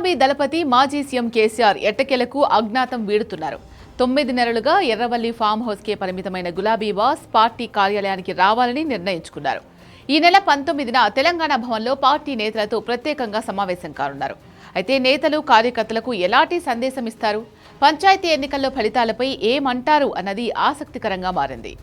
గులాబీ దళపతి మాజీ సీఎం కేసీఆర్ ఎట్టకేలకు అజ్ఞాతం వీడుతున్నారు. 9 నెలలుగా ఎర్రవల్లి ఫామ్ హౌస్కే పరిమితమైన గులాబీ బాస్ పార్టీ కార్యాలయానికి రావాలని నిర్ణయించుకున్నారు. ఈ నెల 19న తెలంగాణ భవన్లో పార్టీ నేతలతో ప్రత్యేకంగా సమావేశం కానున్నారు. అయితే నేతలు కార్యకర్తలకు ఎలాంటి సందేశం ఇస్తారు, పంచాయతీ ఎన్నికల్లో ఫలితాలపై ఏమంటారు అన్నది ఆసక్తికరంగా మారింది.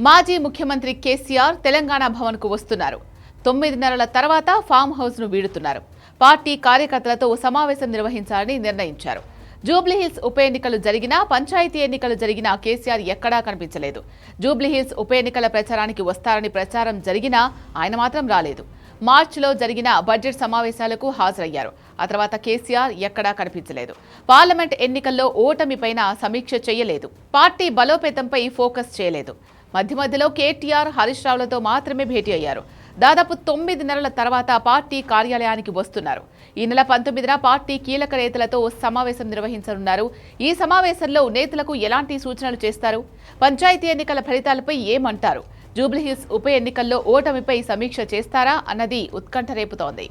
మాజీ ముఖ్యమంత్రి కేసీఆర్ తెలంగాణ భవన్కు వస్తున్నారు. 9 నెలల తర్వాత ఫామ్ హౌస్ను వీడుతున్నారు. పార్టీ కార్యకర్తలతో సమావేశం నిర్వహించాలని నిర్ణయించారు. జూబ్లీహిల్స్ ఉప ఎన్నికలు జరిగినా, పంచాయతీ ఎన్నికలు జరిగినా కేసీఆర్ ఎక్కడా కనిపించలేదు. జూబ్లీహిల్స్ ఉప ఎన్నికల ప్రచారానికి వస్తారని ప్రచారం జరిగినా ఆయన మాత్రం రాలేదు. మార్చిలో జరిగిన బడ్జెట్ సమావేశాలకు హాజరయ్యారు. ఆ తర్వాత కేసీఆర్ ఎక్కడా కనిపించలేదు. పార్లమెంట్ ఎన్నికల్లో ఓటమిపైన సమీక్ష చేయలేదు. పార్టీ బలోపేతంపై ఫోకస్ చేయలేదు. మధ్యలో కేటీఆర్, హరీష్ రావులతో మాత్రమే భేటీ అయ్యారు. దాదాపు 9 నెలల తర్వాత పార్టీ కార్యాలయానికి వస్తున్నారు. ఈ నెల 19న పార్టీ కీలక నేతలతో సమావేశం నిర్వహించనున్నారు. ఈ సమావేశంలో నేతలకు ఎలాంటి సూచనలు చేస్తారు, పంచాయతీ ఎన్నికల ఫలితాలపై ఏమంటారు, జూబ్లీహిల్స్ ఉప ఎన్నికల్లో ఓటమిపై సమీక్ష చేస్తారా అన్నది ఉత్కంఠ రేపుతోంది.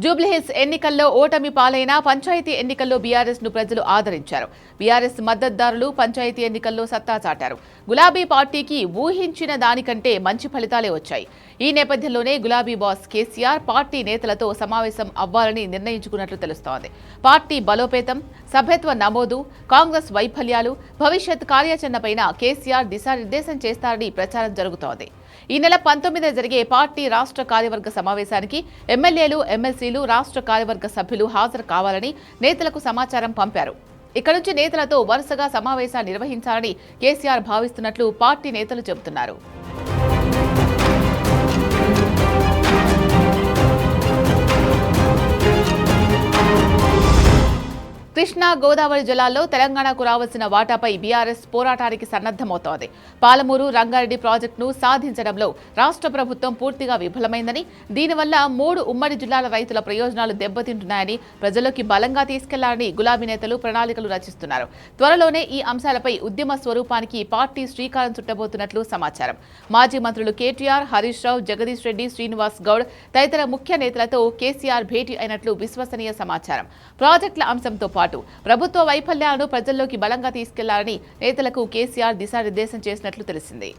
జూబ్లీహిల్స్ ఎన్నికల్లో ఓటమి పాలైన పంచాయతీ ఎన్నికల్లో బీఆర్ఎస్ ను ప్రజలు ఆదరించారు. బీఆర్ఎస్ మద్దతుదారులు పంచాయతీ ఎన్నికల్లో సత్తా చాటారు. గులాబీ పార్టీకి ఊహించిన దానికంటే మంచి ఫలితాలే వచ్చాయి. ఈ నేపథ్యంలోనే గులాబీ బాస్ కేసీఆర్ పార్టీ నేతలతో సమావేశం అవ్వాలని నిర్ణయించుకున్నట్లు తెలుస్తోంది. పార్టీ బలోపేతం, సభ్యత్వ నమోదు, కాంగ్రెస్ వైఫల్యాలు, భవిష్యత్ కార్యాచరణపైన కేసీఆర్ దిశానిర్దేశం చేస్తారని ప్రచారం జరుగుతోంది. ఈ నెల 19న జరిగే పార్టీ రాష్ట్ర కార్యవర్గ సమావేశానికి ఎమ్మెల్యేలు, ఎమ్మెల్సీలు, రాష్ట్ర కార్యవర్గ సభ్యులు హాజరు కావాలని నేతలకు సమాచారం పంపారు. ఇక్కడి నుంచి నేతలతో వరుసగా సమావేశాలు నిర్వహించాలని కేసీఆర్ భావిస్తున్నట్లు పార్టీ నేతలు చెబుతున్నారు. కృష్ణా, గోదావరి జలాల్లో తెలంగాణకు రావాల్సిన వాటాపై బీఆర్ఎస్ పోరాటానికి సన్నద్దమవుతోంది. పాలమూరు, రంగారెడ్డి ప్రాజెక్టును సాధించడంలో రాష్ట్ర ప్రభుత్వం పూర్తిగా విఫలమైందని, దీనివల్ల 3 ఉమ్మడి జిల్లాల రైతుల ప్రయోజనాలు దెబ్బతింటున్నాయని ప్రజల్లోకి బలంగా తీసుకెళ్లాలని గులాబీ నేతలు ప్రణాళికలు రచిస్తున్నారు. త్వరలోనే ఈ అంశాలపై ఉద్యమ స్వరూపానికి పార్టీ శ్రీకారం చుట్టబోతున్నట్లు సమాచారం. మాజీ మంత్రులు కేటీఆర్, హరీష్ రావు, జగదీష్ రెడ్డి, శ్రీనివాస్ గౌడ్ తదితర ముఖ్య నేతలతో కేసీఆర్ భేటీ అయినట్లు విశ్వసనీయ సమాచారం. ప్రాజెక్టుల అంశంతో పాటు ప్రభుత్వ వైఫల్యాలను ప్రజల్లోకి బలంగా తీసుకెళ్లాలని నేతలకు కేసీఆర్ దిశానిర్దేశం చేసినట్లు తెలిసింది.